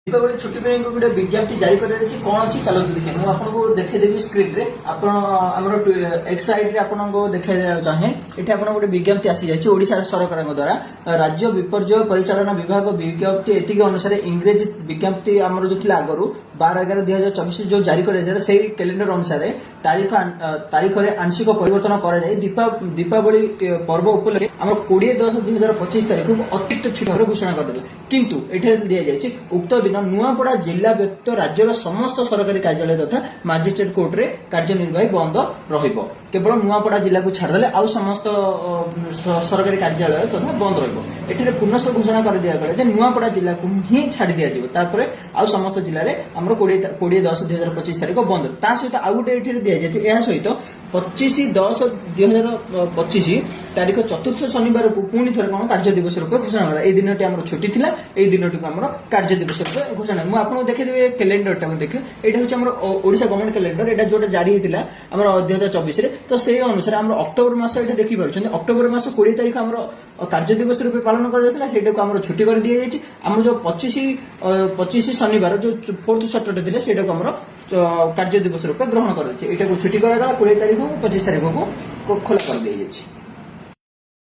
दीपावली छुट्टी पे गोटे विज्ञप्ति जारी कर कौन अच्छी चलते देखिए मुझे आपको देखदेवी स्क्रीन रे आमर एक्स साइड रे आपको देखा चाहे ये आप गोटे विज्ञप्ति आसी जाए ओडिशा सरकार द्वारा राज्य विपर्यय परिचालन विभाग विज्ञप्ति एतिक अनुसार इंग्रेजी विज्ञप्ति आमर जो आगु 12/11/2024 जो जारी कर कैलेंडर अनुसार तारीख में आंशिक परिवर्तन कर दीपावली पर्व उपलक्षे आम 20/10/2025 तारीख को अतिरिक्त छुट्टी घोषणा करदे किंतु एठे दिया जायछि उक्त दिन नुआपड़ा जिला व्यतीत राज्यर समस्त सरकारी कार्यालय तथा मजिस्ट्रेट कोर्ट रे कार्यनिर्वाही बंद रहिबो केवल नुआपड़ा जिला को छाड़देले आउ समस्त सरकारी कार्यालय तथा बंद रहिबो एठे पुनः घोषणा कर दिया गले जे नुआपड़ा जिला को ही छाड़ी दिया जिवो तापरे आउ समस्त जिल्ला रे हमरो 20/10/2025 तारिख बंद ता सहित आउ गुटे एठे दिया जायछि एहा सहित 25/10/2025 तारीख चतुर्थ शनिवार को पुणी थोड़े कौन कार्य दिवस रूप घोषणा करा दिन आम छुट्टी थिला ए दिन आम कार्य दिवस रूप घोषणा मुझे आपको देखिए कैलेंडर टाइम देखिए यहाँ हूँ ओडिशा गवर्नमेंट कैलेंडर यहाँ जोटा जारी होता आम 2024 तो से अनुसार आम अक्टोबर मास ये देखिपुर अक्टोबर मास 20 तारीख आम कार्य दिवस रूप पालन कर छुट्टी कर दी जाए आम जो 25 शनिवार जो 4th सैटरडे थे से कार्य दिवस रूप ग्रहण कर छुट्टी कराला 20 तारीख को 25 तारीख को खोला कर दी जाए।